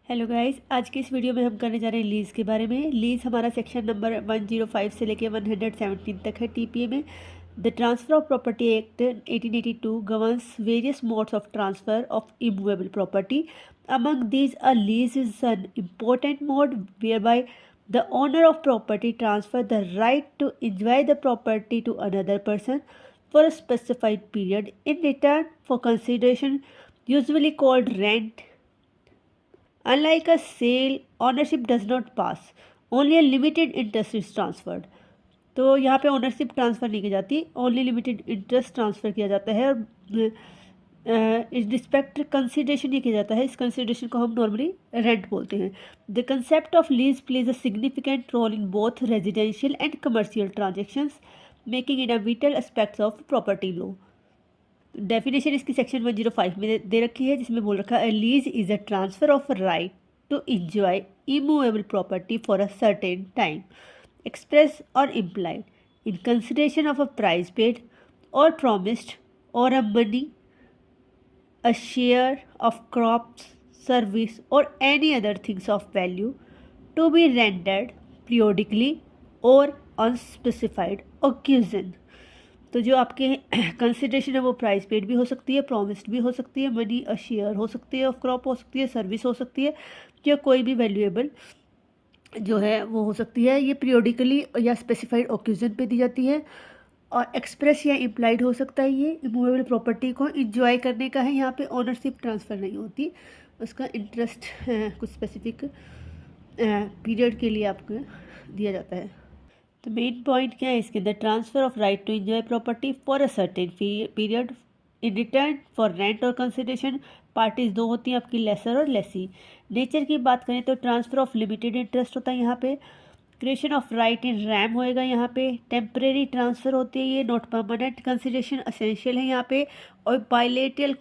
Hello guys, आज की इस वीडियो में हम करने जा रहे हैं लीज़ के बारे में। लीज़ हमारा सेक्शन नंबर 105 से लेके 117 तक है टीपीए में। The transfer of property act 1882 governs various modes of transfer of immovable property. Among these a lease is an important mode whereby the owner of property transfer the right to enjoy the property to another person for a specified period in return for consideration usually called rent. Unlike a sale, ownership does not pass. Only a limited interest is transferred. तो यहाँ पे ownership transfer नहीं की जाती, only limited interest transfer किया जाता है। और इस रिस्पेक्ट कंसिडरेशन ये किया जाता है। इस कंसिडरेशन को हम नॉर्मली रेंट बोलते हैं। The concept of lease plays a significant role in both residential and commercial transactions, making it a vital aspects of property law. Definition इसकी सेक्शन 105 में दे रखी है, जिसमें बोल रखा है lease is a transfer of right to enjoy immovable property for a certain time, express और implied in consideration of a price paid और प्रॉमिस्ड और a money, a share of crops, service और any other things of value to be rendered periodically और on specified occasion. तो जो आपके consideration है वो प्राइस पेड भी हो सकती है, प्रॉमिस्ड भी हो सकती है, मनी अ शेयर हो सकती है, ऑफ क्रॉप हो सकती है, सर्विस हो सकती है, या कोई भी वैल्यूएबल जो है वो हो सकती है। ये पीरियोडिकली या स्पेसिफाइड ओकेजन पे दी जाती है। और एक्सप्रेस या इम्प्लाइड हो सकता है। ये इमूवेबल प्रॉपर्टी को इंजॉय करने का है। यहाँ पे ओनरशिप ट्रांसफ़र नहीं होती, उसका इंटरेस्ट कुछ स्पेसिफिक पीरियड के लिए आपको दिया जाता है। तो मेन पॉइंट क्या है इसके अंदर, transfer of right to enjoy property for a certain period in return for rent और कंसिडरेशन। पार्टीज दो होती हैं आपकी, लेसर और लेसी। नेचर की बात करें तो ट्रांसफर ऑफ लिमिटेड इंटरेस्ट होता है यहाँ पे। Creation of right in RAM होएगा यहाँ पे। टेम्परेरी ट्रांसफर होती है ये, नॉट परमानेंट। कंसिडरेशन असेंशियल है यहाँ पे। और बायलेटरल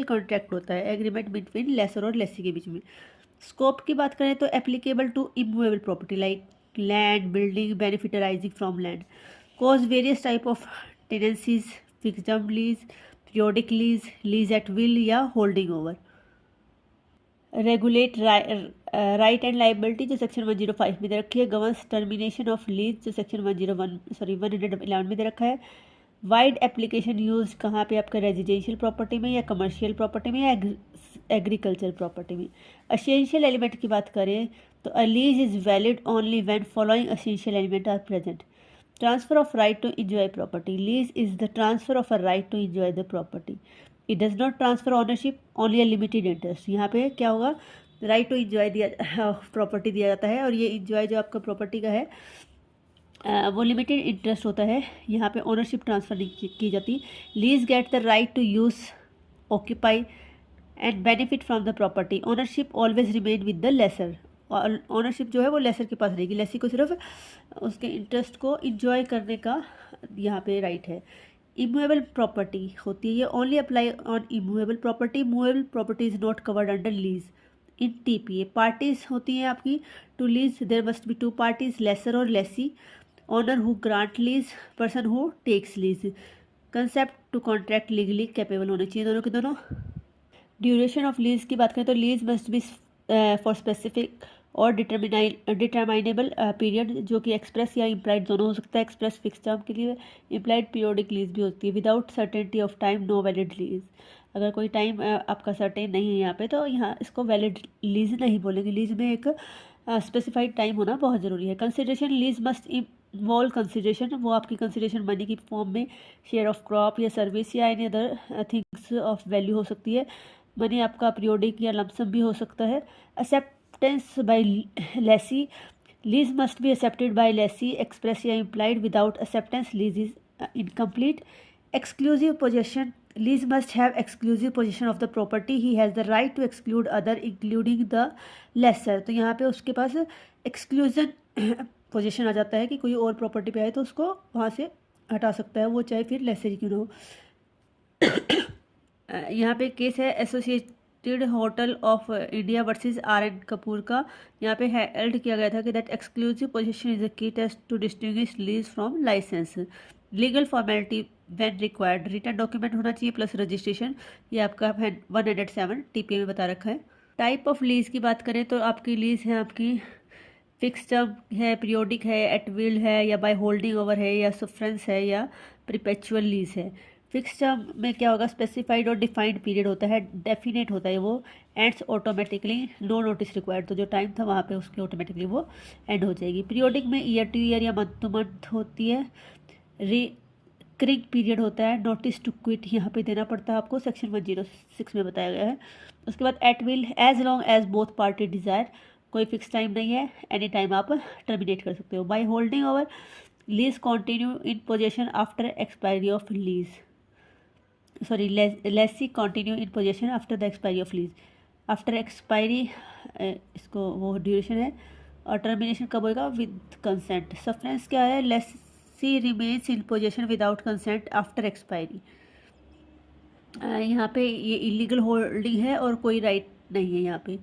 कॉन्ट्रैक्ट होता है, एग्रीमेंट बिटवीन लेसर और लेसी के बीच में। स्कोप की बात करें तो applicable to immovable property like land, building, benefit arising from land. Cause various type of tenancies, fixed term lease, periodic lease, lease at will या holding over. Regulate right and liability जो section 105 में दे रखी है। Governs termination of lease जो section 111 में दे रखा है। वाइड एप्लीकेशन यूज कहाँ पे, आपका रेजिडेंशियल प्रॉपर्टी में या कमर्शियल प्रॉपर्टी में या एग्रीकल्चर प्रॉपर्टी में। असेंशियल एलिमेंट की बात करें तो a lease is valid only when following essential element are present. Transfer of right to enjoy property, lease is the transfer of a right to enjoy the property. It does not transfer ownership, only a limited interest. यहाँ पे क्या होगा, right to enjoy दिया property दिया जाता है, और ये एंजॉय जो आपका प्रॉपर्टी का है वो लिमिटेड इंटरेस्ट होता है। यहाँ पे ओनरशिप ट्रांसफ़र नहीं की जाती। Lease get the right to use, occupy and benefit from the property. Ownership always remain with the lessor. और ओनरशिप जो है वो लेसर के पास रहेगी, लेसी को सिर्फ उसके इंटरेस्ट को इंजॉय करने का यहाँ पे राइट है। इमूवेबल प्रॉपर्टी होती है ये, only apply on immovable property. Movable property is not covered under lease in TPA. Parties होती हैं आपकी to lease, there must be two parties, lessor और lessee. Owner who grant lease, person who takes lease. Concept to contract legally capable होने चाहिए दोनों के दोनों। Duration of lease की बात करें तो lease must be for specific और डिटरमाइनेबल पीरियड, जो कि एक्सप्रेस या इम्प्लाइड दोनों हो सकता है। एक्सप्रेस फिक्स टर्म के लिए, इम्प्लाइड पीरियोडिक लीज भी होती है। Without certainty of time no valid lease. अगर कोई टाइम आपका सर्टेन नहीं है यहाँ पे तो यहाँ इसको वैलिड लीज नहीं बोलेंगे। लीज में एक स्पेसिफाइड टाइम होना बहुत ज़रूरी है। Consideration, lease must involve consideration, वो आपकी कंसिडरेशन मनी की फॉर्म में, शेयर ऑफ क्रॉप या सर्विस या any other things of value हो सकती है। मनी आपका पीरियोडिक या लमसम भी हो सकता है। Acceptance by lessee, lease must be accepted by lessee, express या implied. Without acceptance lease is incomplete. Exclusive possession, lease must have exclusive position of the property. He has the right to exclude other including the lessor. तो यहाँ पे उसके पास exclusion position आ जाता है कि कोई और प्रॉपर्टी पे आए तो उसको वहाँ से हटा सकता है, वो चाहे फिर लेसर ही क्यों ना हो। यहाँ पे केस है associated hotel of India versus R N. Kapoor का। यहाँ पे हेल्ड किया गया था कि that exclusive position is a key test to distinguish lease from licence. Legal formality when required, written document होना चाहिए प्लस रजिस्ट्रेशन। ये आपका 107 टीपीए में बता रखा है। टाइप ऑफ लीज की बात करें तो आपकी लीज है आपकी फिक्स टर्म है, पीरियोडिक है, एट विल है, या बाय होल्डिंग ओवर है, या सफ्रेंस है, या परपेचुअल लीज है। फिक्स टर्म में क्या होगा, स्पेसिफाइड और डिफाइंड पीरियड होता है, डेफिनेट होता है वो, ends automatically, no notice required, तो जो टाइम था वहाँ पे उसकी ऑटोमेटिकली वो एंड हो जाएगी। पीरियोडिक में ईयर टू ईयर या मंथ टू मंथ होती है। रिकरिंग पीरियड होता है, नोटिस टू क्विट यहाँ पे देना पड़ता है आपको, सेक्शन 106 में बताया गया है। उसके बाद at will, as long as both party desire, कोई फिक्स टाइम नहीं है, एनी टाइम आप टर्मिनेट कर सकते हो। By holding over, lease continue in possession after expiry of lease, sorry lessee continue in possession after the expiry of lease, after expiry इसको वो duration है, और टर्मिनेशन कब होगा, विद कंसेंट। सफ्रेंस क्या है, lessee remains in possession without consent after expiry, यहाँ पे ये इलीगल होल्डिंग है और कोई राइट नहीं है यहाँ पे।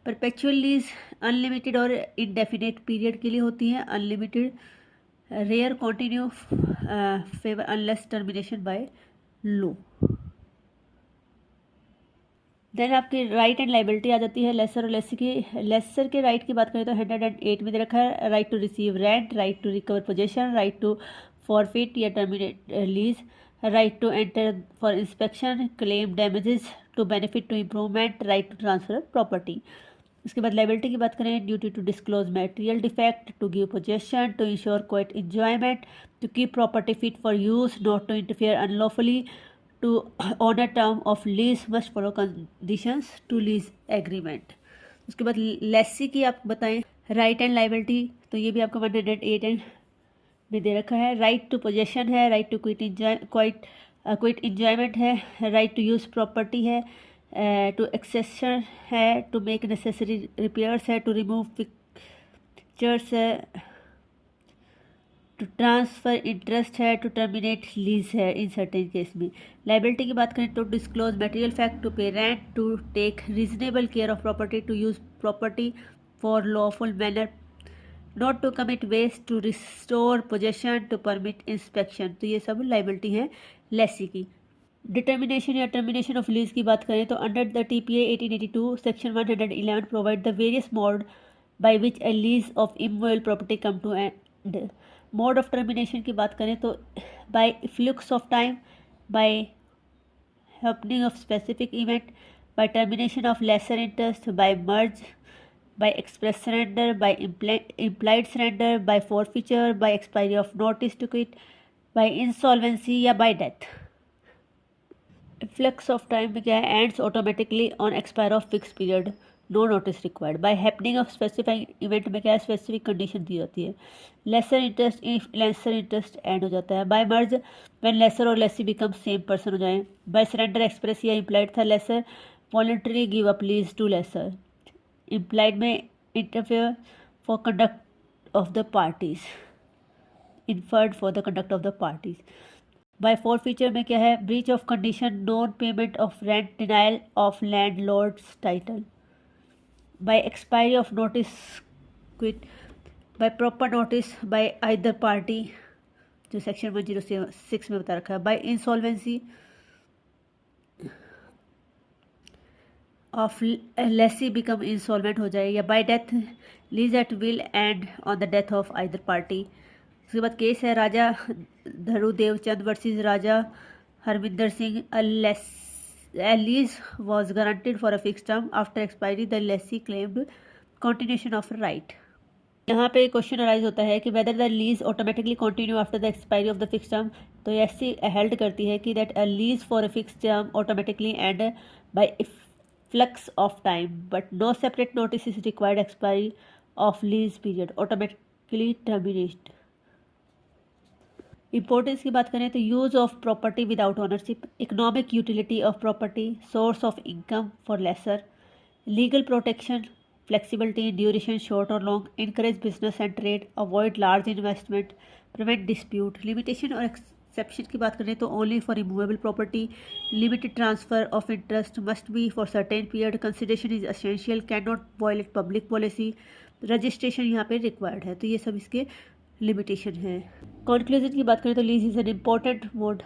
परपेचुअल लीज अनलिमिटेड और इनडेफिनेट पीरियड के लिए होती है, unlimited, rare continue forever unless termination by law. Then आपकी राइट एंड लाइबिलिटी आ जाती है लेसर और लेसी की। लेसर के राइट की बात करें तो 108 में दे रखा है, right to receive rent, right to recover possession, right to forfeit या terminate lease, right to enter for inspection, claim damages to benefit to improvement, right to transfer property. उसके बाद लाइबिलिटी की बात करें, duty to disclose material defect, to give possession, to ensure quiet enjoyment, to keep property fit for use, not to interfere unlawfully, to honour term of lease, must follow conditions to lease agreement. उसके बाद लेसी की आप बताएं right and liability, तो ये भी आपको 108 में दे रखा है। राइट टू पोजेशन है, राइट टू क्विट इंजॉयमेंट है, राइट टू यूज़ प्रॉपर्टी है, टू एक्सेशन है, टू मेक नेसेसरी रिपेयर्स है, टू रिमूव पिक्चर्स है, टू ट्रांसफ़र इंटरेस्ट है, टू टर्मिनेट लीज है इन सर्टेन केस में। लाइबिलिटी की बात करें तो disclose material fact, to pay rent, to take reasonable care of property, to use property for lawful manner, not to commit waste, to restore possession, to permit inspection. तो ये सब liability है लेसी की। डिटर्मिनेशन या टर्मिनेशन ऑफ लीज की बात करें तो under the TPA 1882 section 111 provide the various mode by which a lease of immovable property come to end. Mode of termination की बात करें तो by flux of time, by happening of specific event, by termination of lessor interest, by merge, by express surrender, by implied surrender, by forfeiture, by expiry of notice to quit, by insolvency या by death। Flux of time में क्या है, ends automatically on expire of fix period, no notice required. By happening of specified event में क्या है, specific condition दी जाती है। Lessor interest, if lessor interest end हो जाता है। बाय मर्ज, व्हेन लेसर और लेसी बिकम सेम पर्सन हो जाए। बाय सरेंडर, एक्सप्रेस या इम्प्लाइड था lessor, voluntary give up lease to lessor. Implied में interfere for conduct of the parties, inferred for the conduct of the parties. By forfeiture में क्या है, breach of condition, non payment of rent, denial of landlord's title. By expiry of notice quit, by proper notice by either party, जो section 106 में बता रखा है। By insolvency of Lesi become insolvent हो जाए, या by death, lease at will end on the death of either party. उसके बाद केस है Raja Dharudev Chand versus Raja Harminder Singh. A lease was guaranteed for a fixed term. After expiry, the lessee claimed continuation of right. यहाँ पे question arise होता है कि whether the lease automatically continue after the expiry of the fix term. तो SC held करती है कि that a lease for a fix term automatically end by flux of time, but no separate notice is required expiry of lease period, automatically terminate. Importance की बात करें तो use of property without ownership, economic utility of property, source of income for lessor, legal protection, flexibility in duration short और long, encourage business and trade, avoid large investment, prevent dispute. Limitation और exception की बात करें तो only for removable property, limited transfer of interest, must be for certain period, consideration is essential, can not violate public policy, registration यहाँ पे required है। तो ये सब इसके लिमिटेशन है। कंक्लूजन की बात करें तो lease is an important mode